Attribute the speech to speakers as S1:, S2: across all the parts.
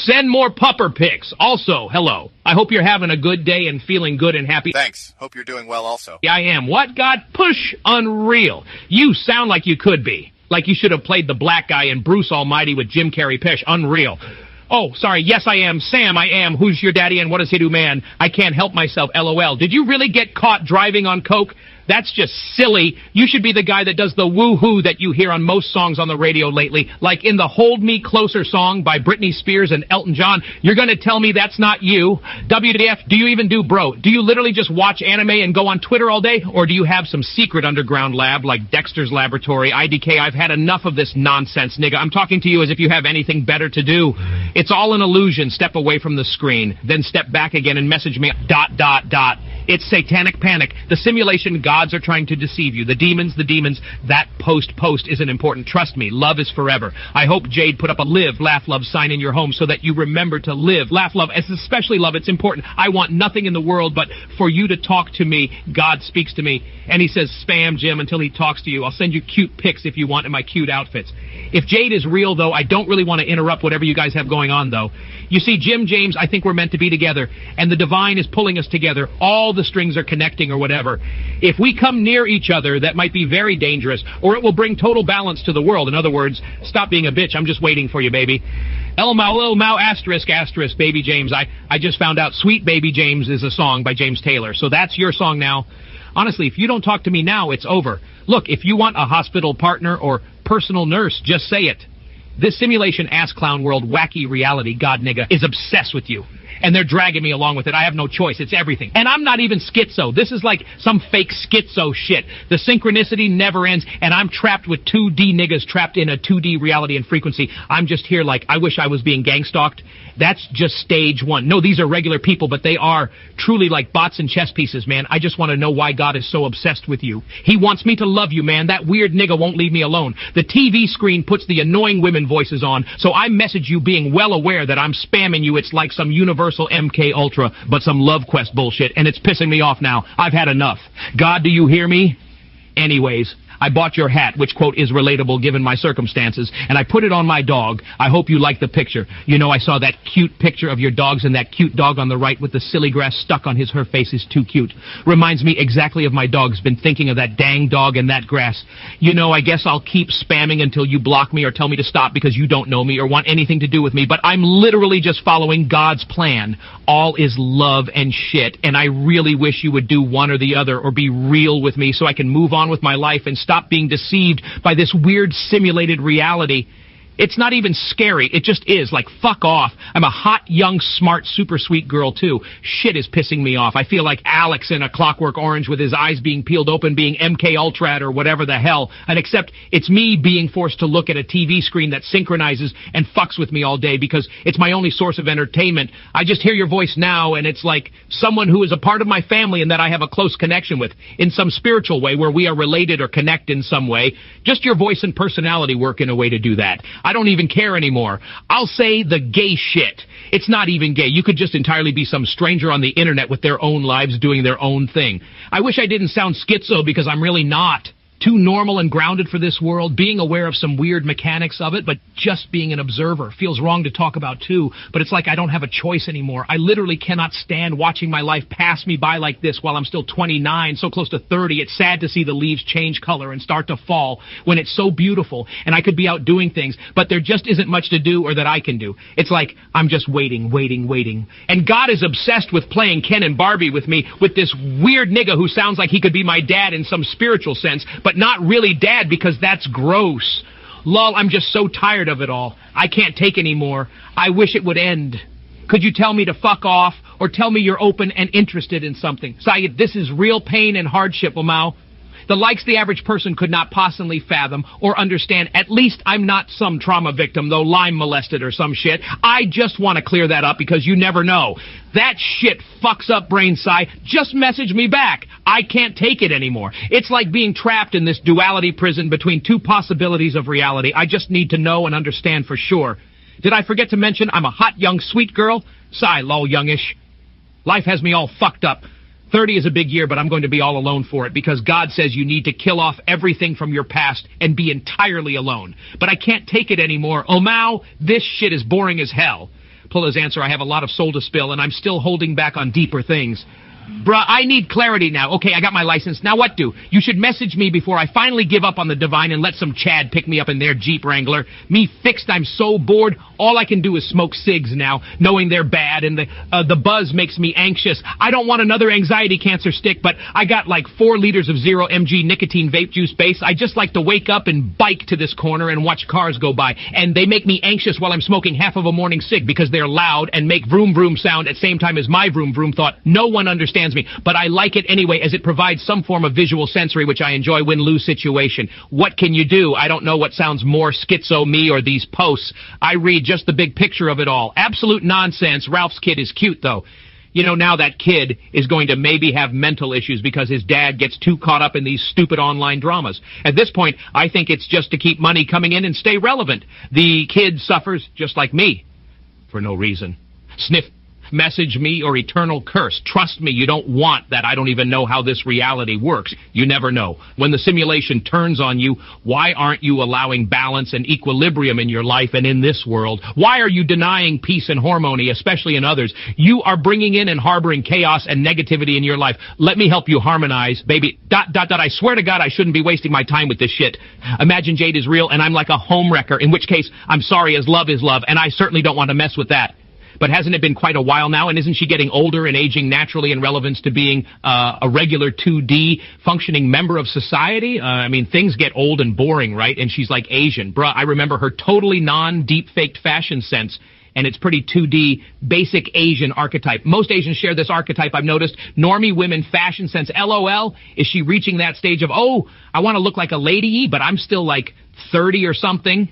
S1: Send more pupper pics. Also, hello. I hope you're having a good day and feeling good and happy.
S2: Thanks. Hope you're doing well also.
S1: Yeah, I am. What, God? Push unreal. You sound like you could be. Like you should have played the black guy in Bruce Almighty with Jim Carrey. Pish. Unreal. Oh, sorry. Yes, I am. Sam, I am. Who's your daddy and what does he do, man? I can't help myself. LOL. Did you really get caught driving on coke? That's just silly. You should be the guy that does the woo-hoo that you hear on most songs on the radio lately. Like in the Hold Me Closer song by Britney Spears and Elton John. You're going to tell me that's not you? WTF, do you even do bro? Do you literally just watch anime and go on Twitter all day? Or do you have some secret underground lab like Dexter's Laboratory, IDK? I've had enough of this nonsense, nigga. I'm talking to you as if you have anything better to do. It's all an illusion. Step away from the screen. Then step back again and message me ... It's satanic panic. The simulation gods are trying to deceive you. The demons. That post isn't important. Trust me, love is forever. I hope Jade put up a live, laugh, love sign in your home so that you remember to live, laugh, love, especially love. It's important. I want nothing in the world but for you to talk to me. God speaks to me, and he says, spam Jim until he talks to you. I'll send you cute pics if you want in my cute outfits. If Jade is real, though, I don't really want to interrupt whatever you guys have going on, though. You see, Jim, James, I think we're meant to be together, and the divine is pulling us together. All the strings are connecting or whatever. If we come near each other, that might be very dangerous, or it will bring total balance to the world. In other words, stop being a bitch. I'm just waiting for you, baby. L-Mau, asterisk, Baby James. I just found out Sweet Baby James is a song by James Taylor, so that's your song now. Honestly, if you don't talk to me now, it's over. Look, if you want a hospital partner or personal nurse, just say it. This simulation ass clown world wacky reality god nigga is obsessed with you. And they're dragging me along with it. I have no choice. It's everything. And I'm not even schizo. This is like some fake schizo shit. The synchronicity never ends, and I'm trapped with 2D niggas trapped in a 2D reality and frequency. I'm just here like, I wish I was being gang-stalked. That's just stage one. No, these are regular people, but they are truly like bots and chess pieces, man. I just want to know why God is so obsessed with you. He wants me to love you, man. That weird nigga won't leave me alone. The TV screen puts the annoying women voices on, so I message you being well aware that I'm spamming you. It's like some universal MK Ultra, but some Love Quest bullshit, and it's pissing me off now. I've had enough. God, do you hear me? Anyways, I bought your hat, which, quote, is relatable given my circumstances, and I put it on my dog. I hope you like the picture. You know, I saw that cute picture of your dogs, and that cute dog on the right with the silly grass stuck on her face is too cute. Reminds me exactly of my dog's been thinking of that dang dog and that grass. You know, I guess I'll keep spamming until you block me or tell me to stop because you don't know me or want anything to do with me, but I'm literally just following God's plan. All is love and shit, and I really wish you would do one or the other or be real with me so I can move on with my life and stop being deceived by this weird simulated reality. It's not even scary. It just is. Like, fuck off. I'm a hot, young, smart, super sweet girl, too. Shit is pissing me off. I feel like Alex in A Clockwork Orange with his eyes being peeled open, being MK Ultra or whatever the hell. And except it's me being forced to look at a TV screen that synchronizes and fucks with me all day because it's my only source of entertainment. I just hear your voice now, and it's like someone who is a part of my family and that I have a close connection with in some spiritual way where we are related or connect in some way. Just your voice and personality work in a way to do that. I don't even care anymore. I'll say the gay shit. It's not even gay. You could just entirely be some stranger on the internet with their own lives doing their own thing. I wish I didn't sound schizo because I'm really not. Too normal and grounded for this world, being aware of some weird mechanics of it, but just being an observer. Feels wrong to talk about too, but it's like I don't have a choice anymore. I literally cannot stand watching my life pass me by like this while I'm still 29, so close to 30. It's sad to see the leaves change color and start to fall when it's so beautiful, and I could be out doing things, but there just isn't much to do or that I can do. It's like I'm just waiting. And God is obsessed with playing Ken and Barbie with me, with this weird nigga who sounds like he could be my dad in some spiritual sense, but not really dad because that's gross. Lol, I'm just so tired of it all. I can't take anymore. I wish it would end. Could you tell me to fuck off or tell me you're open and interested in something? Sayed, this is real pain and hardship, Omao. The likes the average person could not possibly fathom or understand. At least I'm not some trauma victim, though Lyme molested or some shit. I just want to clear that up because you never know. That shit fucks up brain Psy. Just message me back. I can't take it anymore. It's like being trapped in this duality prison between two possibilities of reality. I just need to know and understand for sure. Did I forget to mention I'm a hot, young, sweet girl? Sigh, lol, youngish. Life has me all fucked up. 30 is a big year, but I'm going to be all alone for it because God says you need to kill off everything from your past and be entirely alone. But I can't take it anymore. Omao, this shit is boring as hell. pull his answer, I have a lot of soul to spill, and I'm still holding back on deeper things. Bruh, I need clarity now. Okay, I got my license. Now what do? You should message me before I finally give up on the divine and let some Chad pick me up in their Jeep Wrangler. Me fixed, I'm so bored. All I can do is smoke cigs now, knowing they're bad, and the buzz makes me anxious. I don't want another anxiety cancer stick, but I got like 4 liters of 0 mg nicotine vape juice base. I just like to wake up and bike to this corner and watch cars go by, and they make me anxious while I'm smoking half of a morning cig because they're loud and make vroom vroom sound at the same time as my vroom vroom thought. No one understands me, but I like it anyway as it provides some form of visual sensory, which I enjoy win-lose situation. What can you do? I don't know what sounds more schizo, me or these posts. I read just the big picture of it all. Absolute nonsense. Ralph's kid is cute, though. You know, now that kid is going to maybe have mental issues because his dad gets too caught up in these stupid online dramas. At this point, I think it's just to keep money coming in and stay relevant. The kid suffers just like me for no reason. Sniff. Message me or eternal curse. Trust me, you don't want that. I don't even know how this reality works. You never know. When the simulation turns on you, why aren't you allowing balance and equilibrium in your life and in this world? Why are you denying peace and harmony, especially in others? You are bringing in and harboring chaos and negativity in your life. Let me help you harmonize, baby. ... I swear to God I shouldn't be wasting my time with this shit. Imagine Jade is real and I'm like a home wrecker, in which case I'm sorry, as love is love, and I certainly don't want to mess with that. But hasn't it been quite a while now, and isn't she getting older and aging naturally in relevance to being a regular 2D functioning member of society? I mean, things get old and boring, right? And she's like Asian. Bruh, I remember her totally non-deep-faked fashion sense, and it's pretty 2D, basic Asian archetype. Most Asians share this archetype, I've noticed. Normie women, fashion sense. LOL, is she reaching that stage of, oh, I want to look like a lady, but I'm still like 30 or something?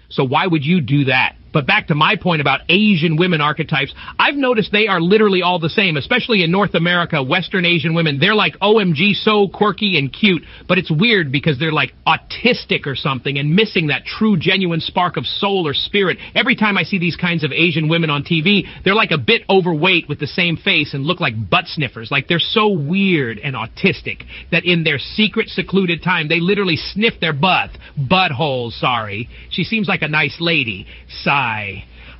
S1: So why would you do that? But back to my point about Asian women archetypes, I've noticed they are literally all the same, especially in North America, Western Asian women. They're like, OMG, so quirky and cute. But it's weird because they're like autistic or something and missing that true, genuine spark of soul or spirit. Every time I see these kinds of Asian women on TV, they're like a bit overweight with the same face and look like butt sniffers. Like they're so weird and autistic that in their secret, secluded time, they literally sniff their buttholes, sorry. She seems like a nice lady. Sigh.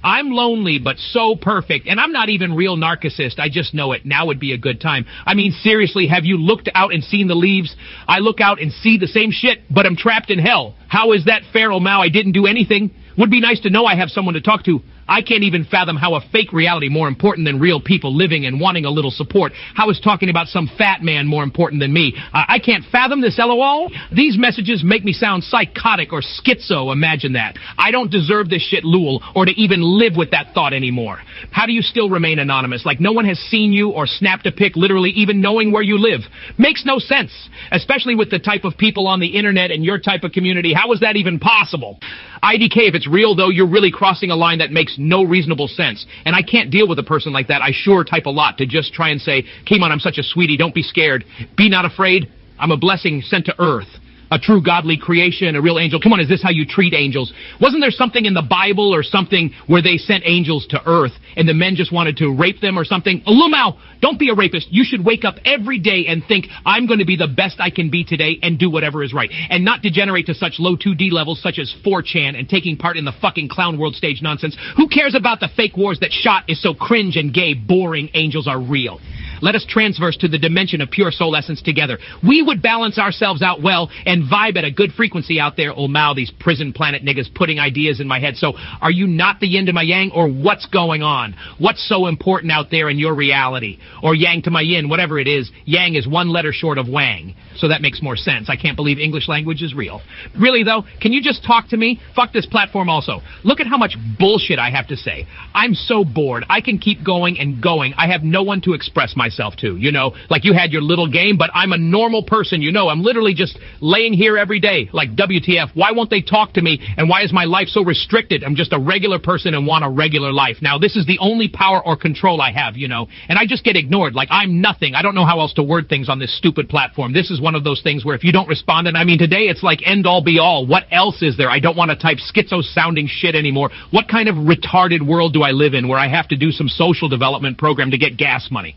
S1: I'm lonely, but so perfect, and I'm not even real narcissist. I just know it. Now would be a good time. I mean, seriously, have you looked out and seen the leaves? I look out and see the same shit, but I'm trapped in hell. How is that fair, oh Mao? I didn't do anything. Would be nice to know I have someone to talk to. I can't even fathom how a fake reality more important than real people living and wanting a little support. How is talking about some fat man more important than me? I can't fathom this, LOL. These messages make me sound psychotic or schizo, imagine that. I don't deserve this shit, Lul, or to even live with that thought anymore. How do you still remain anonymous? Like no one has seen you or snapped a pic, literally even knowing where you live. Makes no sense, especially with the type of people on the internet and your type of community. How is that even possible? IDK, if it's real, though, you're really crossing a line that makes no reasonable sense. And I can't deal with a person like that. I sure type a lot to just try and say, Kimon, I'm such a sweetie, don't be scared. Be not afraid. I'm a blessing sent to earth. A true godly creation, a real angel. Come on, is this how you treat angels? Wasn't there something in the Bible or something where they sent angels to earth and the men just wanted to rape them or something? Lumao, don't be a rapist. You should wake up every day and think, I'm going to be the best I can be today and do whatever is right. And not degenerate to such low 2D levels such as 4chan and taking part in the fucking clown world stage nonsense. Who cares about the fake wars that shot is so cringe and gay, boring angels are real? Let us transverse to the dimension of pure soul essence together. We would balance ourselves out well and vibe at a good frequency out there. Oh, Mao, these prison planet niggas putting ideas in my head. So are you not the yin to my yang, or what's going on? What's so important out there in your reality? Or yang to my yin, whatever it is. Yang is one letter short of wang. So that makes more sense. I can't believe English language is real. Really, though, can you just talk to me? Fuck this platform also. Look at how much bullshit I have to say. I'm so bored. I can keep going and going. I have no one to express myself to, you know, like you had your little game, but I'm a normal person, you know. I'm literally just laying here every day, like WTF. Why won't they talk to me, and why is my life so restricted? I'm just a regular person and want a regular life. Now, this is the only power or control I have, you know, and I just get ignored, like I'm nothing. I don't know how else to word things on this stupid platform. This is one of those things where if you don't respond, and I mean, today it's like end all be all. What else is there? I don't want to type schizo-sounding shit anymore. What kind of retarded world do I live in where I have to do some social development program to get gas money?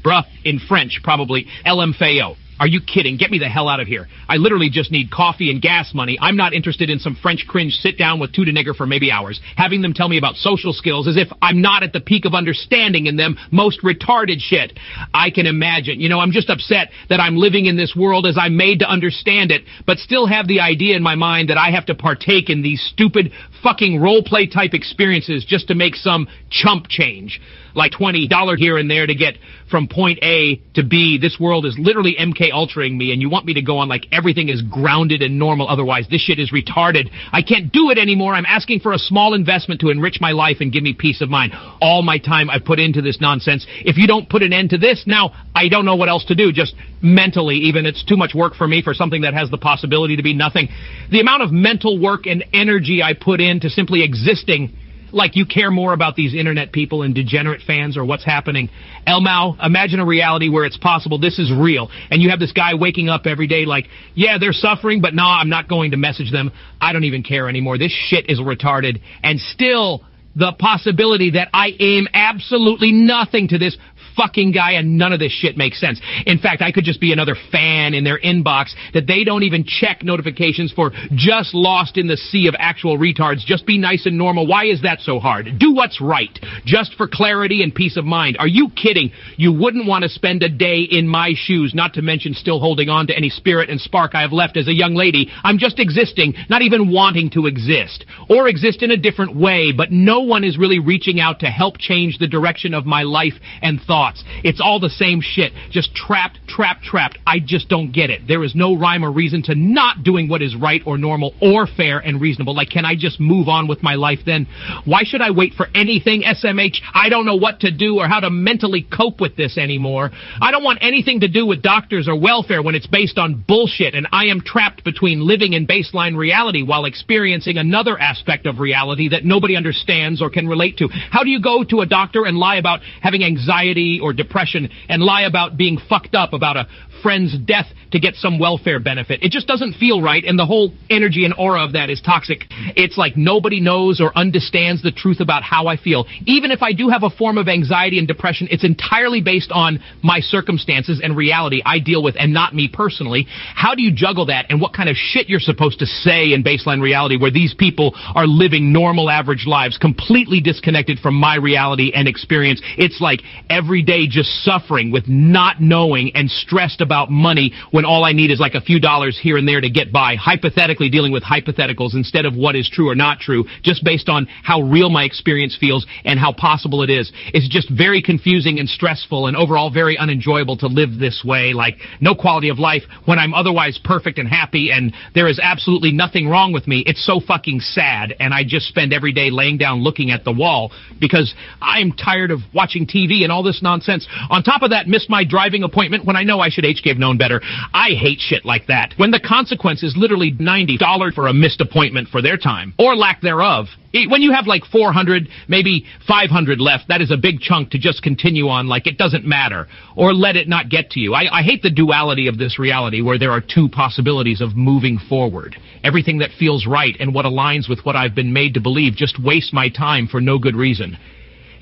S1: Bruh, in French, probably, LMFAO. Are you kidding? Get me the hell out of here. I literally just need coffee and gas money. I'm not interested in some French cringe sit down with two to nigger for maybe hours, having them tell me about social skills as if I'm not at the peak of understanding in them most retarded shit. I can imagine. You know, I'm just upset that I'm living in this world as I'm made to understand it, but still have the idea in my mind that I have to partake in these stupid fucking role-play type experiences just to make some chump change. Like $20 here and there to get from point A to B. This world is literally MK Ultraing me, and you want me to go on like everything is grounded and normal. Otherwise, this shit is retarded. I can't do it anymore. I'm asking for a small investment to enrich my life and give me peace of mind. All my time I've put into this nonsense. If you don't put an end to this, now I don't know what else to do. Just mentally, even it's too much work for me for something that has the possibility to be nothing. The amount of mental work and energy I put into simply existing. Like you care more about these internet people and degenerate fans or what's happening. Elmau, imagine a reality where it's possible this is real. And you have this guy waking up every day like, yeah, they're suffering, but no, I'm not going to message them. I don't even care anymore. This shit is retarded. And still, the possibility that I aim absolutely nothing to this fucking guy and none of this shit makes sense. In fact, I could just be another fan in their inbox that they don't even check notifications for, just lost in the sea of actual retards. Just be nice and normal. Why is that so hard? Do what's right. Just for clarity and peace of mind. Are you kidding? You wouldn't want to spend a day in my shoes, not to mention still holding on to any spirit and spark I have left as a young lady. I'm just existing, not even wanting to exist. Or exist in a different way, but no one is really reaching out to help change the direction of my life and thoughts. It's all the same shit. Just trapped. I just don't get it. There is no rhyme or reason to not doing what is right or normal or fair and reasonable. Like, can I just move on with my life then? Why should I wait for anything, SMH? I don't know what to do or how to mentally cope with this anymore. I don't want anything to do with doctors or welfare when it's based on bullshit, and I am trapped between living in baseline reality while experiencing another aspect of reality that nobody understands or can relate to. How do you go to a doctor and lie about having anxiety or depression and lie about being fucked up about a friend's death to get some welfare benefit? It just doesn't feel right, and the whole energy and aura of that is toxic. It's like nobody knows or understands the truth about how I feel. Even if I do have a form of anxiety and depression, it's entirely based on my circumstances and reality I deal with and not me personally. How do you juggle that, and what kind of shit you're supposed to say in baseline reality where these people are living normal average lives completely disconnected from my reality and experience? It's like every day just suffering with not knowing and stressed about money when all I need is like a few dollars here and there to get by, hypothetically dealing with hypotheticals instead of what is true or not true, just based on how real my experience feels and how possible it is. It's just very confusing and stressful and overall very unenjoyable to live this way, like no quality of life when I'm otherwise perfect and happy and there is absolutely nothing wrong with me. It's so fucking sad, and I just spend every day laying down looking at the wall because I'm tired of watching TV and all this nonsense. On top of that, miss my driving appointment when I know I should have known better. I hate shit like that. When the consequence is literally $90 for a missed appointment for their time, or lack thereof. When you have like 400, maybe 500 left, that is a big chunk to just continue on like it doesn't matter, or let it not get to you. I hate the duality of this reality where there are two possibilities of moving forward. Everything that feels right and what aligns with what I've been made to believe just waste my time for no good reason.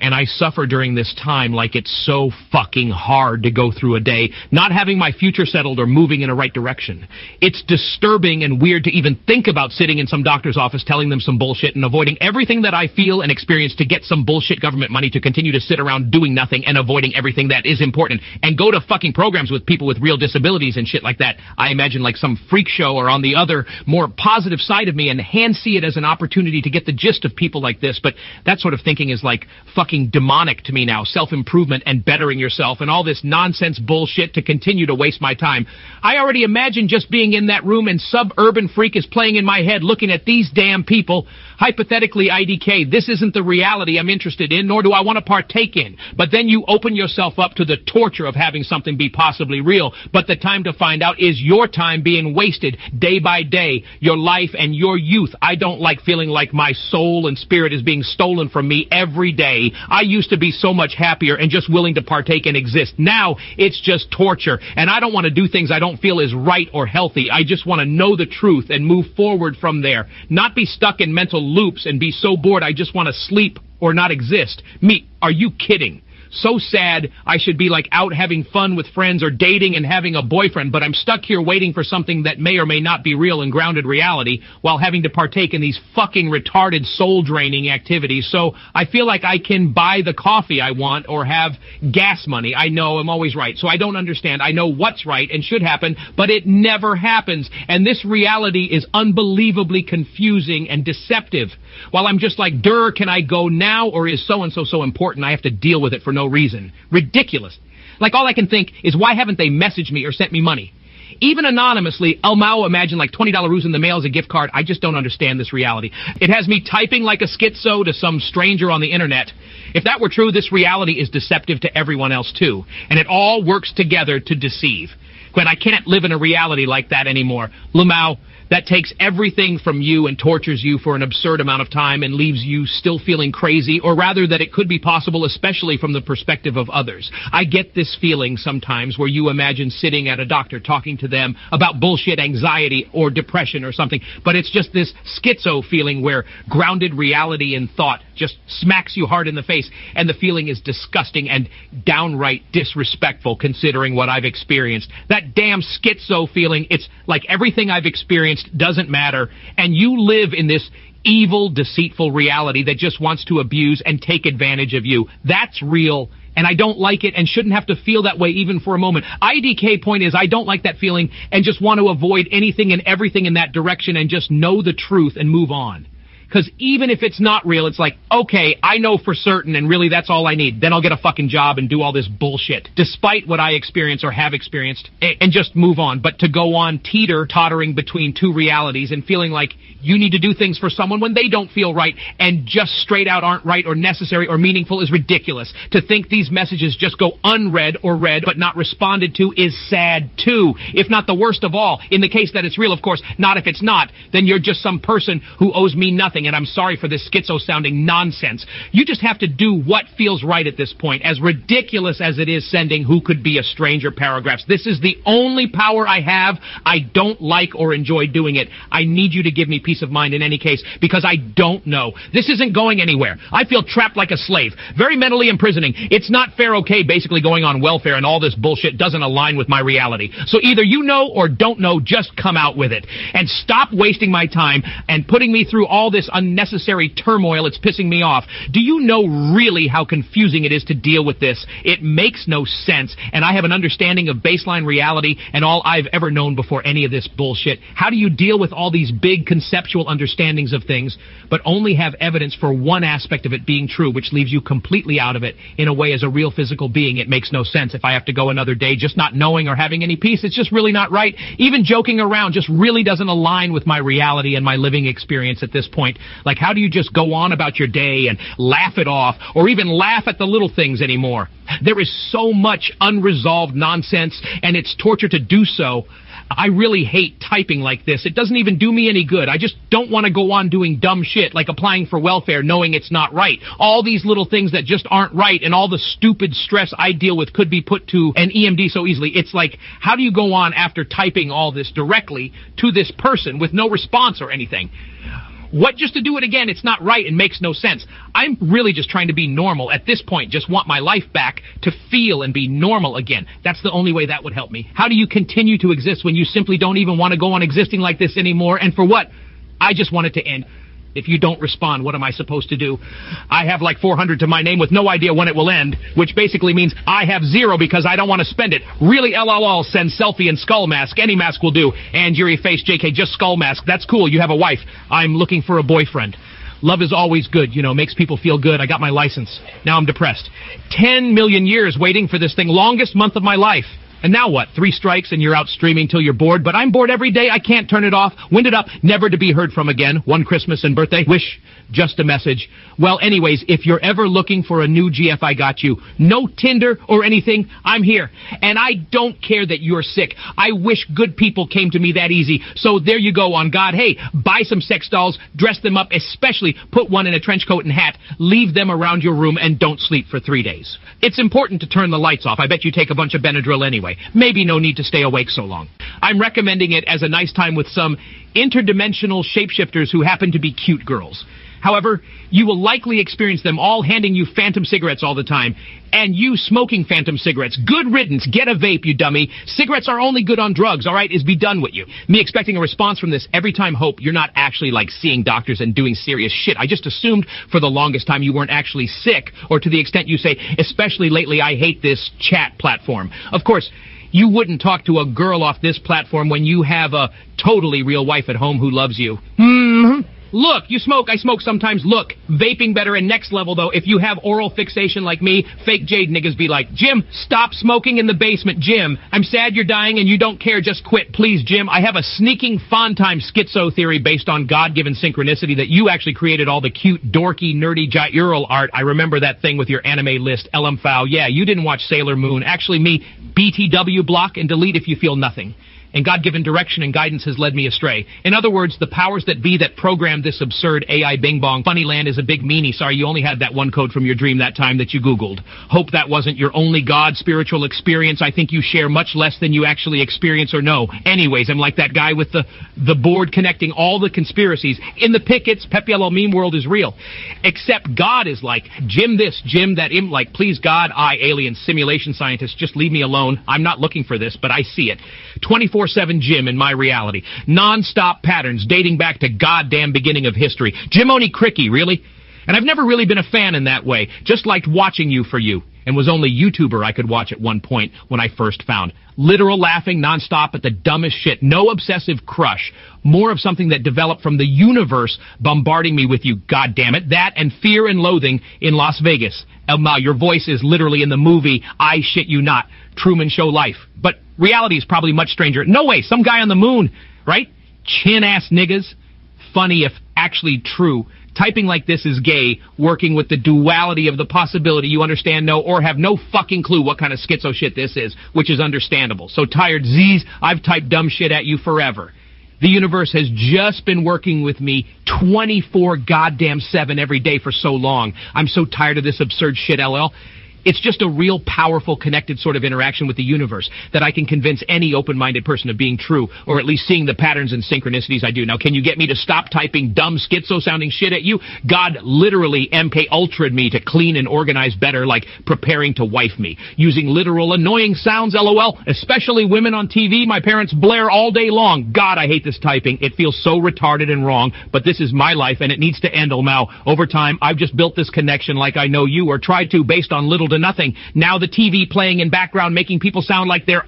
S1: And I suffer during this time like it's so fucking hard to go through a day not having my future settled or moving in a right direction. It's disturbing and weird to even think about sitting in some doctor's office telling them some bullshit and avoiding everything that I feel and experience to get some bullshit government money to continue to sit around doing nothing and avoiding everything that is important and go to fucking programs with people with real disabilities and shit like that. I imagine like some freak show or on the other more positive side of me and hand see it as an opportunity to get the gist of people like this. But that sort of thinking is like fucking demonic to me now. Self-improvement and bettering yourself and all this nonsense bullshit to continue to waste my time. I already imagine just being in that room and Suburban Freak is playing in my head looking at these damn people. Hypothetically, IDK, this isn't the reality I'm interested in, nor do I want to partake in. But then you open yourself up to the torture of having something be possibly real. But the time to find out is your time being wasted day by day, your life and your youth. I don't like feeling like my soul and spirit is being stolen from me every day. I used to be so much happier and just willing to partake and exist. Now it's just torture, and I don't want to do things I don't feel is right or healthy. I just want to know the truth and move forward from there, not be stuck in mental loops and be so bored I just want to sleep or not exist. Me, are you kidding? so sad I should be like out having fun with friends or dating and having a boyfriend, but I'm stuck here waiting for something that may or may not be real and grounded reality while having to partake in these fucking retarded soul-draining activities. So I feel like I can buy the coffee I want or have gas money. I know I'm always right. So I don't understand. I know what's right and should happen, but it never happens. And this reality is unbelievably confusing and deceptive. While I'm just like, can I go now, or is so-and-so so important I have to deal with it for no reason? Ridiculous. Like, all I can think is, why haven't they messaged me or sent me money? Even anonymously, I'll now imagine like $20 in the mail as a gift card. I just don't understand this reality. It has me typing like a schizo to some stranger on the internet. If that were true, this reality is deceptive to everyone else too. And it all works together to deceive. Gwen, I can't live in a reality like that anymore. Lamau, that takes everything from you and tortures you for an absurd amount of time and leaves you still feeling crazy, or rather that it could be possible, especially from the perspective of others. I get this feeling sometimes where you imagine sitting at a doctor talking to them about bullshit anxiety or depression or something, but it's just this schizo feeling where grounded reality and thought just smacks you hard in the face, and the feeling is disgusting and downright disrespectful considering what I've experienced. That damn schizo feeling, it's like everything I've experienced doesn't matter, and you live in this evil, deceitful reality that just wants to abuse and take advantage of you. That's real, and I don't like it and shouldn't have to feel that way even for a moment. IDK point is, I don't like that feeling and just want to avoid anything and everything in that direction and just know the truth and move on. Because even if it's not real, it's like, okay, I know for certain, and really that's all I need. Then I'll get a fucking job and do all this bullshit, despite what I experience or have experienced, and just move on. But to go on tottering between two realities and feeling like you need to do things for someone when they don't feel right and just straight out aren't right or necessary or meaningful is ridiculous. To think these messages just go unread or read but not responded to is sad too, if not the worst of all. In the case that it's real, of course, not if it's not. Then you're just some person who owes me nothing, and I'm sorry for this schizo-sounding nonsense. You just have to do what feels right at this point, as ridiculous as it is sending "who could be a stranger" paragraphs. This is the only power I have. I don't like or enjoy doing it. I need you to give me peace of mind in any case, because I don't know. This isn't going anywhere. I feel trapped like a slave. Very mentally imprisoning. It's not fair, okay, basically going on welfare, and all this bullshit doesn't align with my reality. So either you know or don't know, just come out with it. And stop wasting my time and putting me through all this unnecessary turmoil. It's pissing me off. Do you know really how confusing it is to deal with this? It makes no sense, and I have an understanding of baseline reality and all I've ever known before any of this bullshit. How do you deal with all these big conceptual understandings of things, but only have evidence for one aspect of it being true, which leaves you completely out of it? In a way, as a real physical being, it makes no sense. If I have to go another day just not knowing or having any peace, it's just really not right. Even joking around just really doesn't align with my reality and my living experience at this point. Like, how do you just go on about your day and laugh it off, or even laugh at the little things anymore? There is so much unresolved nonsense, and it's torture to do so. I really hate typing like this. It doesn't even do me any good. I just don't want to go on doing dumb shit like applying for welfare knowing it's not right. All these little things that just aren't right, and all the stupid stress I deal with could be put to an EMD so easily. It's like, how do you go on after typing all this directly to this person with no response or anything? What, just to do it again? It's not right and makes no sense. I'm really just trying to be normal at this point, just want my life back to feel and be normal again. That's the only way that would help me. How do you continue to exist when you simply don't even want to go on existing like this anymore? And for what? I just want it to end. If you don't respond, what am I supposed to do? I have like 400 to my name with no idea when it will end, which basically means I have 0 because I don't want to spend it. Really, LOL, send selfie and skull mask. Any mask will do. And Yuri face, JK, just skull mask. That's cool. You have a wife. I'm looking for a boyfriend. Love is always good, you know, makes people feel good. I got my license. Now I'm depressed. 10 million years waiting for this thing. Longest month of my life. And now what? 3 strikes and you're out streaming till you're bored? But I'm bored every day. I can't turn it off. Wind it up. Never to be heard from again. One Christmas and birthday. Wish. Just a message. Well, anyways, if you're ever looking for a new GF, I got you. No Tinder or anything. I'm here. And I don't care that you're sick. I wish good people came to me that easy. So there you go, on God. Hey, buy some sex dolls. Dress them up. Especially put one in a trench coat and hat. Leave them around your room and don't sleep for 3 days. It's important to turn the lights off. I bet you take a bunch of Benadryl anyway. Maybe no need to stay awake so long. I'm recommending it as a nice time with some interdimensional shapeshifters who happen to be cute girls. However, you will likely experience them all handing you phantom cigarettes all the time, and you smoking phantom cigarettes. Good riddance. Get a vape, you dummy. Cigarettes are only good on drugs, all right? Is be done with you. Me expecting a response from this every time. Hope you're not actually like seeing doctors and doing serious shit. I just assumed for the longest time you weren't actually sick, or to the extent you say, especially lately, I hate this chat platform. Of course, you wouldn't talk to a girl off this platform when you have a totally real wife at home who loves you. Look, you smoke, I smoke sometimes. Look, vaping better and next level, though. If you have oral fixation like me, fake Jade niggas be like, Jim, stop smoking in the basement. Jim, I'm sad you're dying and you don't care. Just quit, please, Jim. I have a sneaking fond time schizo theory based on God-given synchronicity that you actually created all the cute, dorky, nerdy gyural art. I remember that thing with your anime list, LMFAO. Yeah, you didn't watch Sailor Moon. Actually, me, BTW block and delete if you feel nothing. And God-given direction and guidance has led me astray. In other words, the powers that be that programmed this absurd AI bing-bong. Funnyland is a big meanie. Sorry, you only had that one code from your dream that time that you Googled. Hope that wasn't your only God spiritual experience. I think you share much less than you actually experience or know. Anyways, I'm like that guy with the board connecting all the conspiracies. In the pickets, Pep Yellow meme world is real. Except God is like, Jim this, Jim that, like, please God, I, alien simulation scientist, just leave me alone. I'm not looking for this, but I see it. 24/7 Jim in my reality. Non-stop patterns dating back to goddamn beginning of history. Jimony Cricky, really? And I've never really been a fan in that way. Just liked watching you for you. And was only YouTuber I could watch at one point when I first found. Literal laughing nonstop at the dumbest shit. No obsessive crush. More of something that developed from the universe bombarding me with you, goddammit. That and fear and loathing in Las Vegas. Elma, your voice is literally in the movie I Shit You Not, Truman Show Life. But reality is probably much stranger. No way, some guy on the moon, right? Chin-ass niggas. Funny if actually true. Typing like this is gay, working with the duality of the possibility you understand, know, or have no fucking clue what kind of schizo shit this is, which is understandable. So tired, Z's, I've typed dumb shit at you forever. The universe has just been working with me 24/7 every day for so long. I'm so tired of this absurd shit, LL. It's just a real powerful, connected sort of interaction with the universe that I can convince any open-minded person of being true, or at least seeing the patterns and synchronicities I do. Now, can you get me to stop typing dumb, schizo-sounding shit at you? God literally MK Ultra'd me to clean and organize better, like preparing to wife me. Using literal annoying sounds, LOL, especially women on TV. My parents blare all day long. God, I hate this typing. It feels so retarded and wrong, but this is my life, and it needs to end, Now, over time, I've just built this connection like I know you, or tried to, based on little to nothing. Now the TV playing in background, making people sound like they're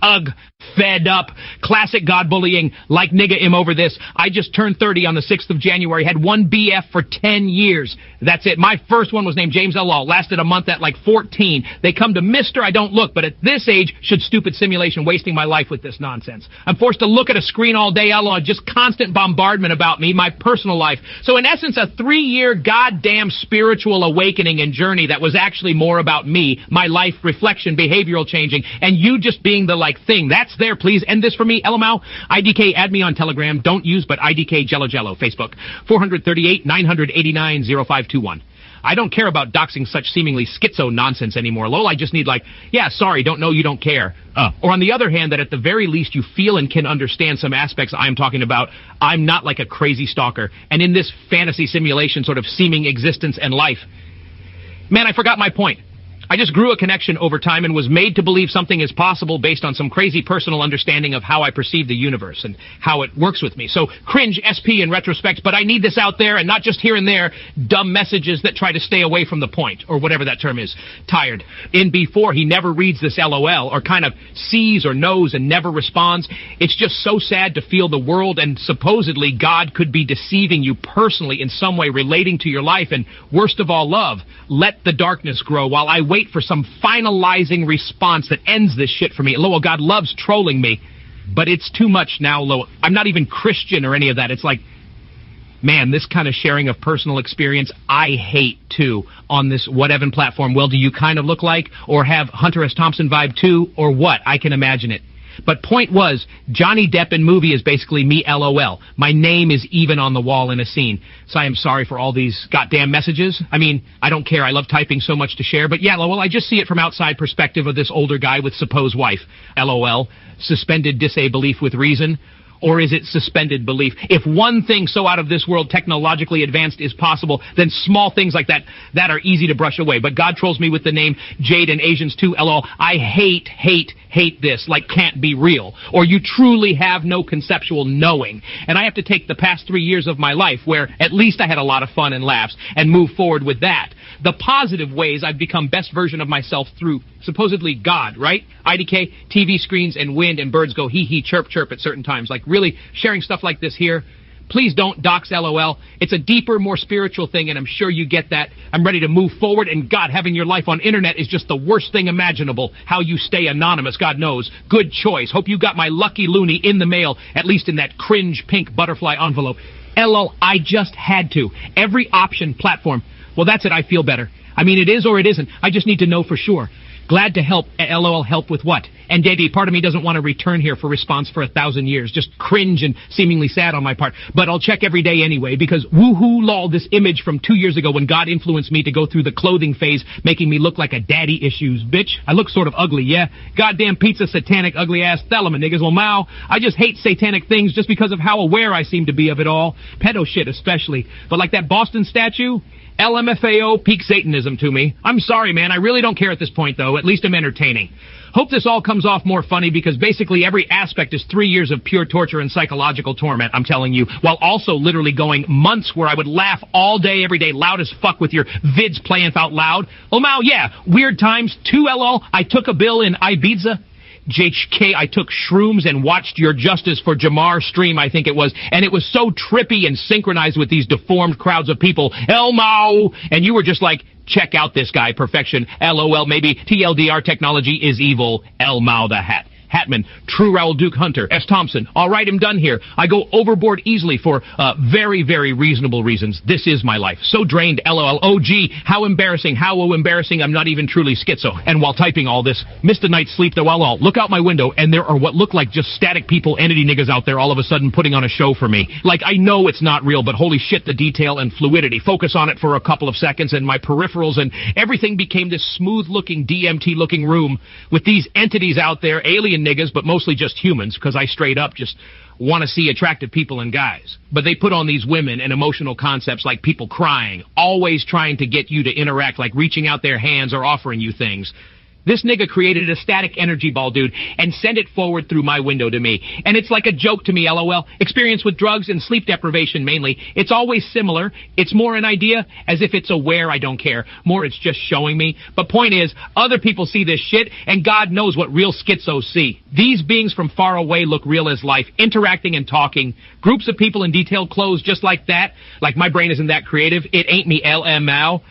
S1: fed up. Classic God bullying, like nigga him over this. I just turned 30 on the 6th of January, had one BF for 10 years. That's it. My first one was named James L. Law, lasted a month at like 14. They come to Mr. I don't look, but at this age, should stupid simulation wasting my life with this nonsense. I'm forced to look at a screen all day, LL, just constant bombardment about me, my personal life. So in essence, a 3-year goddamn spiritual awakening and journey that was actually more about me, my life, reflection, behavioral changing, and you just being the like thing. That's there, please. End this for me, LMAO. IDK, add me on Telegram. Don't use, but IDK Jello, Facebook. 438-989-0521. I don't care about doxing such seemingly schizo nonsense anymore, lol. I just need like, yeah, sorry, don't know you don't care. Or on the other hand, that at the very least you feel and can understand some aspects I'm talking about. I'm not like a crazy stalker. And in this fantasy simulation sort of seeming existence and life. Man, I forgot my point. I just grew a connection over time and was made to believe something is possible based on some crazy personal understanding of how I perceive the universe and how it works with me. So cringe SP in retrospect, but I need this out there and not just here and there dumb messages that try to stay away from the point, or whatever that term is. Tired. In B4, he never reads this LOL or kind of sees or knows and never responds. It's just so sad to feel the world and supposedly God could be deceiving you personally in some way relating to your life, and worst of all, love. Let the darkness grow while I wait for some finalizing response that ends this shit for me. Lowell, God loves trolling me, but it's too much now, Lowell. I'm not even Christian or any of that. It's like, man, this kind of sharing of personal experience, I hate, too, on this whatever platform. Well, do you kind of look like, or have Hunter S. Thompson vibe, too, or what? I can imagine it. But point was, Johnny Depp in movie is basically me, LOL. My name is even on the wall in a scene. So I am sorry for all these goddamn messages. I mean, I don't care. I love typing so much to share. But yeah, well, I just see it from outside perspective of this older guy with supposed wife. LOL. Suspended disbelief with reason. or is it suspended belief? If one thing so out of this world technologically advanced is possible, then small things like that are easy to brush away. But God trolls me with the name Jade and Asians too, LOL. I hate this, like can't be real. Or you truly have no conceptual knowing. And I have to take the past 3 years of my life, where at least I had a lot of fun and laughs, and move forward with that. The positive ways I've become best version of myself through supposedly God, right? IDK, TV screens, and wind, and birds go hee hee, chirp chirp at certain times. Like really sharing stuff like this here. Please don't dox LOL. It's a deeper, more spiritual thing, and I'm sure you get that. I'm ready to move forward, and God, having your life on internet is just the worst thing imaginable. How you stay anonymous, God knows. Good choice. Hope you got my lucky loony in the mail, at least in that cringe pink butterfly envelope. LOL, I just had to. Every option, platform. Well, that's it. I feel better. I mean, it is or it isn't. I just need to know for sure. Glad to help. LOL, help with what? And JD, part of me doesn't want to return here for response for 1,000 years. Just cringe and seemingly sad on my part. But I'll check every day anyway, because woohoo lol, this image from 2 years ago when God influenced me to go through the clothing phase, making me look like a daddy issues, bitch. I look sort of ugly, yeah? Goddamn pizza, satanic, ugly ass Thelema, niggas. Well, Mao, I just hate satanic things just because of how aware I seem to be of it all. Pedo shit especially. But like that Boston statue, LMFAO, peak Satanism to me. I'm sorry, man. I really don't care at this point, though. At least I'm entertaining. Hope this all comes off more funny, because basically every aspect is 3 years of pure torture and psychological torment, I'm telling you, while also literally going months where I would laugh all day, every day, loud as fuck with your vids playing out loud. Oh, Mao, yeah, weird times. 2 LOL, I took a bill in Ibiza. JHK, I took shrooms and watched your Justice for Jamar stream, I think it was, and it was so trippy and synchronized with these deformed crowds of people. Elmo! And you were just like, check out this guy, perfection. LOL, maybe TLDR technology is evil. Elmo the Hat. Hatman, True Raoul Duke Hunter, S. Thompson. All right, I'm done here. I go overboard easily for very, very reasonable reasons. This is my life. So drained, LOL. Oh, gee, how embarrassing, I'm not even truly schizo. And while typing all this, missed a night's sleep though, LOL. Look out my window, and there are what look like just static people, entity niggas out there all of a sudden putting on a show for me. Like, I know it's not real, but holy shit, the detail and fluidity. Focus on it for a couple of seconds, and my peripherals and everything became this smooth-looking, DMT-looking room with these entities out there, alien niggas, but mostly just humans, because I straight up just want to see attractive people and guys. But they put on these women and emotional concepts like people crying, always trying to get you to interact, like reaching out their hands or offering you things. This nigga created a static energy ball, dude, and sent it forward through my window to me. And it's like a joke to me, LOL. Experience with drugs and sleep deprivation mainly. It's always similar. It's more an idea, as if it's aware I don't care. More it's just showing me. But point is, other people see this shit, and God knows what real schizos see. These beings from far away look real as life, interacting and talking. Groups of people in detailed clothes just like that. Like my brain isn't that creative. It ain't me, LMAO.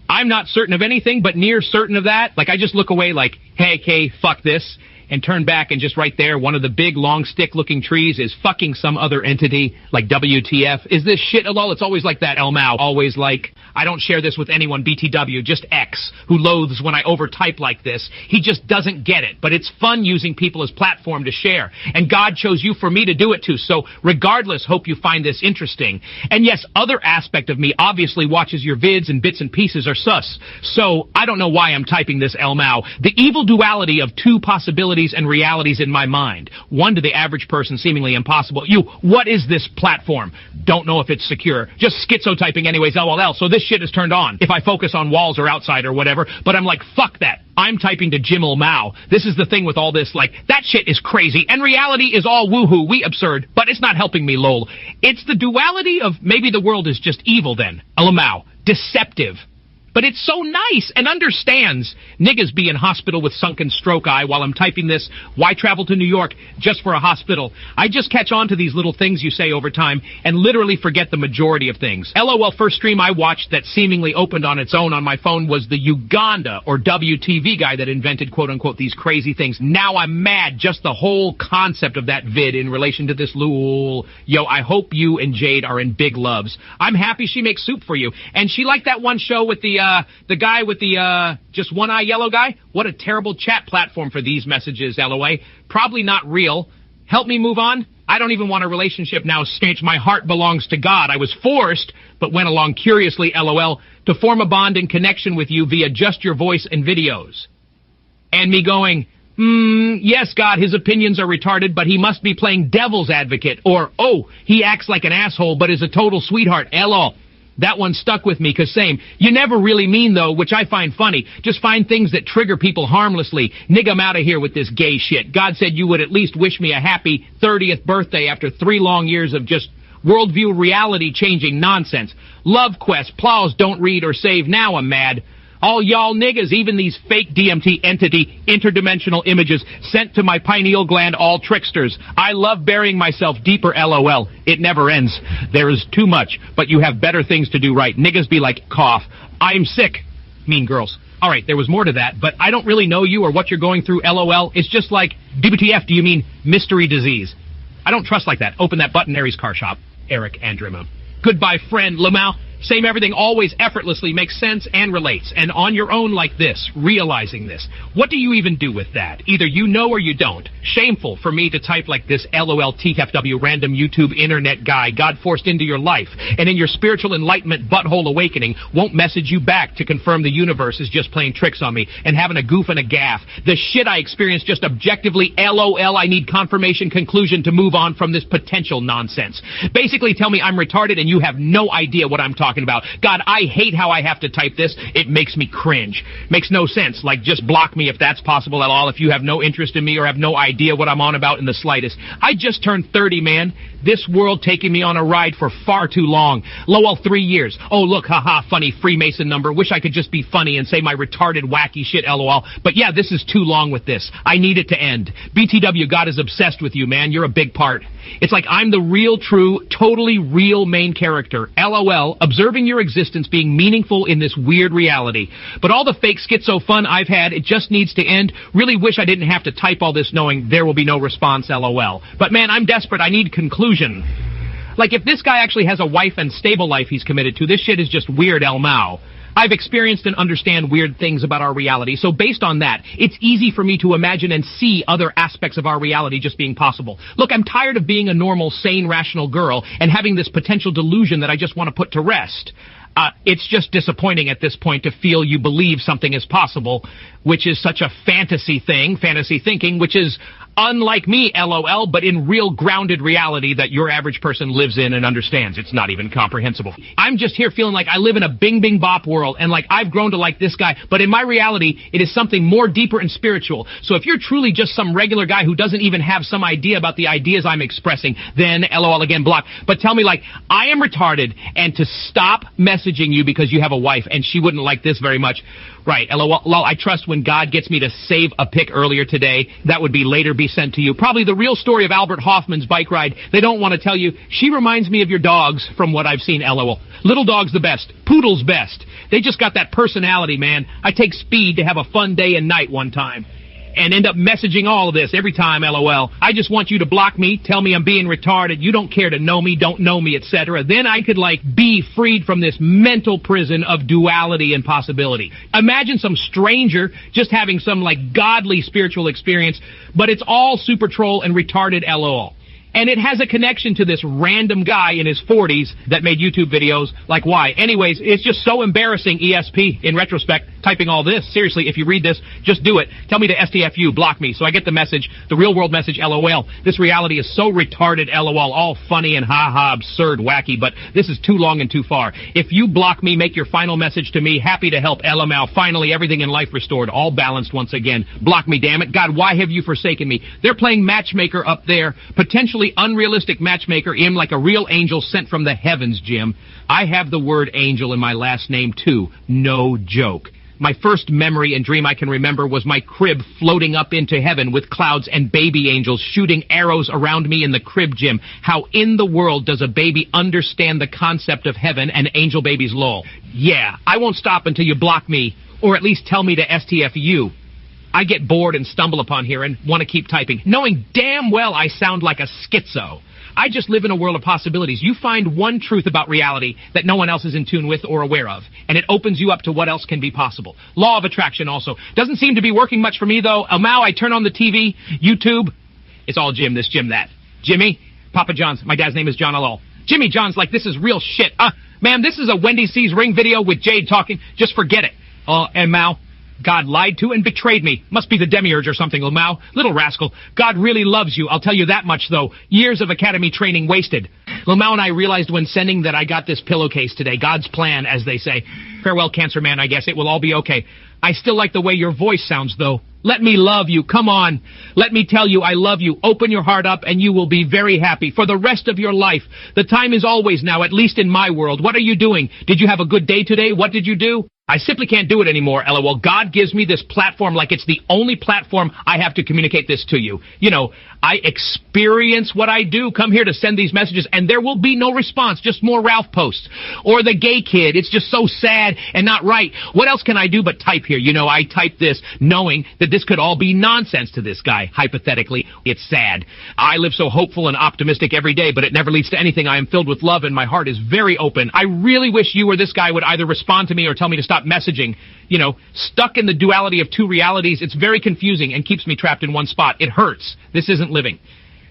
S1: I'm not certain of anything, but near certain of that. Like, I just look away like, hey, K, fuck this, and turn back, and just right there, one of the big, long stick-looking trees is fucking some other entity, like WTF. Is this shit, lol? It's always like that, Elmao. Always like, I don't share this with anyone, BTW, just X, who loathes when I overtype like this. He just doesn't get it, but it's fun using people as platform to share. And God chose you for me to do it too, so regardless, hope you find this interesting. And yes, other aspect of me obviously watches your vids and bits and pieces are sus. So, I don't know why I'm typing this, Elmao. The evil duality of two possibilities and realities in my mind. One to the average person seemingly impossible. You, what is this platform? Don't know if it's secure. Just schizotyping anyways, LOL. So this shit is turned on. If I focus on walls or outside or whatever, but I'm like, fuck that. I'm typing to Jimmel Mao. This is the thing with all this, like, that shit is crazy, and reality is all woohoo, we absurd, but it's not helping me, lol. It's the duality of maybe the world is just evil then. LMAO. Deceptive. But it's so nice and understands. Niggas be in hospital with sunken stroke eye while I'm typing this. Why travel to New York just for a hospital? I just catch on to these little things you say over time and literally forget the majority of things. LOL, first stream I watched that seemingly opened on its own on my phone was the Uganda or WTV guy that invented quote-unquote these crazy things. Now I'm mad just the whole concept of that vid in relation to this lul. Yo, I hope you and Jade are in big loves. I'm happy she makes soup for you. And she liked that one show with the guy with the, just one eye yellow guy. What a terrible chat platform for these messages, LOA. Probably not real. Help me move on. I don't even want a relationship now, Stanch. My heart belongs to God. I was forced, but went along curiously, LOL, to form a bond and connection with you via just your voice and videos. And me going, Yes, God, his opinions are retarded, but he must be playing devil's advocate. Or, oh, he acts like an asshole, but is a total sweetheart. LOL. That one stuck with me, 'cause same. You never really mean, though, which I find funny. Just find things that trigger people harmlessly. Nig, I'm out of here with this gay shit. God said you would at least wish me a happy 30th birthday after 3 long years of just worldview reality-changing nonsense. Love quest, plows don't read or save, now I'm mad. All y'all niggas, even these fake DMT entity interdimensional images sent to my pineal gland, all tricksters. I love burying myself deeper, LOL. It never ends. There is too much, but you have better things to do, right? Niggas be like, cough. I'm sick. Mean girls. All right, there was more to that, but I don't really know you or what you're going through, LOL. It's just like, WTF, do you mean mystery disease? I don't trust like that. Open that button, Aries Car Shop. Eric Andrimo. Goodbye, friend. Lamau. Same everything always effortlessly makes sense and relates. And on your own like this, realizing this. What do you even do with that? Either you know or you don't. Shameful for me to type like this LOL TFW random YouTube internet guy God forced into your life. And in your spiritual enlightenment butthole awakening won't message you back to confirm the universe is just playing tricks on me and having a goof and a gaff. The shit I experienced just objectively LOL. I need confirmation conclusion to move on from this potential nonsense. Basically tell me I'm retarded and you have no idea what I'm talking about. God, I hate how I have to type this. It makes me cringe. Makes no sense. Like, just block me if that's possible at all, if you have no interest in me or have no idea what I'm on about in the slightest. I just turned 30, man. This world taking me on a ride for far too long. Lowell, 3 years. Oh, look, haha, funny Freemason number. Wish I could just be funny and say my retarded, wacky shit, LOL. But yeah, this is too long with this. I need it to end. BTW, God is obsessed with you, man. You're a big part. It's like I'm the real, true, totally real main character. LOL, observing your existence being meaningful in this weird reality. But all the fake schizo fun I've had, it just needs to end. Really wish I didn't have to type all this knowing there will be no response, LOL. But man, I'm desperate. I need conclusion. Like, if this guy actually has a wife and stable life he's committed to, this shit is just weird, El Mao. I've experienced and understand weird things about our reality, so based on that, it's easy for me to imagine and see other aspects of our reality just being possible. Look, I'm tired of being a normal, sane, rational girl and having this potential delusion that I just want to put to rest. It's just disappointing at this point to feel you believe something is possible, which is such a fantasy thing, fantasy thinking, which is unlike me, LOL, but in real grounded reality that your average person lives in and understands. It's not even comprehensible. I'm just here feeling like I live in a bing bing bop world and like I've grown to like this guy, but in my reality, it is something more deeper and spiritual. So if you're truly just some regular guy who doesn't even have some idea about the ideas I'm expressing, then LOL again, block. But tell me, like, I am retarded and to stop messaging you because you have a wife and she wouldn't like this very much. Right, LOL, I trust when God gets me to save a pic earlier today, that would be later be sent to you. Probably the real story of Albert Hoffman's bike ride. They don't want to tell you. She reminds me of your dogs from what I've seen, LOL. Little dog's the best. Poodle's best. They just got that personality, man. I take speed to have a fun day and night one time. And end up messaging all of this every time, LOL. I just want you to block me, tell me I'm being retarded, you don't care to know me, don't know me, etc. Then I could, like, be freed from this mental prison of duality and possibility. Imagine some stranger just having some, like, godly spiritual experience, but it's all super troll and retarded, LOL. And it has a connection to this random guy in his 40s that made YouTube videos. Like, why? Anyways, it's just so embarrassing, ESP, in retrospect, typing all this. Seriously, if you read this, just do it. Tell me to STFU, block me, so I get the message, the real world message, LOL. This reality is so retarded, LOL, all funny and ha-ha, absurd, wacky, but this is too long and too far. If you block me, make your final message to me. Happy to help, LML. Finally, everything in life restored, all balanced once again. Block me, damn it. God, why have you forsaken me? They're playing matchmaker up there, potentially unrealistic matchmaker in like a real angel sent from the heavens, Jim. I have the word angel in my last name too. No joke. My first memory and dream I can remember was my crib floating up into heaven with clouds and baby angels shooting arrows around me in the crib, Jim. How in the world does a baby understand the concept of heaven and angel babies, lol? Yeah, I won't stop until you block me, or at least tell me to STFU. I get bored and stumble upon here and want to keep typing, knowing damn well I sound like a schizo. I just live in a world of possibilities. You find one truth about reality that no one else is in tune with or aware of, and it opens you up to what else can be possible. Law of attraction also. Doesn't seem to be working much for me, though. Now I turn on the TV, YouTube. It's all Jim this, Jim that. Jimmy, Papa John's. My dad's name is John Alol. Jimmy John's like, this is real shit. Man, this is a Wendy C's Ring video with Jade talking. Just forget it. And Mao. God lied to and betrayed me. Must be the demiurge or something, Lamau. Little rascal. God really loves you. I'll tell you that much, though. Years of academy training wasted. Lamau and I realized when sending that I got this pillowcase today. God's plan, as they say. Farewell, Cancer Man, I guess. It will all be okay. I still like the way your voice sounds, though. Let me love you. Come on. Let me tell you I love you. Open your heart up and you will be very happy for the rest of your life. The time is always now, at least in my world. What are you doing? Did you have a good day today? What did you do? I simply can't do it anymore, LOL. God gives me this platform like it's the only platform I have to communicate this to you. You know, I experience what I do. Come here to send these messages, and there will be no response, just more Ralph posts. Or the gay kid. It's just so sad and not right. What else can I do but type here? You know, I type this knowing that this could all be nonsense to this guy, hypothetically. It's sad. I live so hopeful and optimistic every day, but it never leads to anything. I am filled with love, and my heart is very open. I really wish you or this guy would either respond to me or tell me to stop messaging. You know, stuck in the duality of two realities, it's very confusing and keeps me trapped in one spot. It hurts. This isn't living.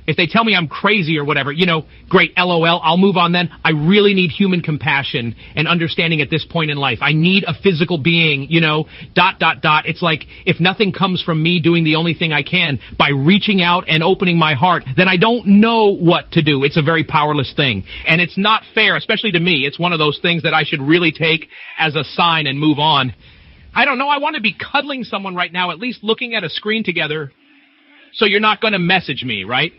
S1: If they tell me I'm crazy or whatever, you know, great, LOL, I'll move on then. I really need human compassion and understanding at this point in life. I need a physical being, you know, ... It's like if nothing comes from me doing the only thing I can by reaching out and opening my heart, then I don't know what to do. It's a very powerless thing. And it's not fair, especially to me. It's one of those things that I should really take as a sign and move on. I don't know. I want to be cuddling someone right now, at least looking at a screen together. So you're not going to message me, right?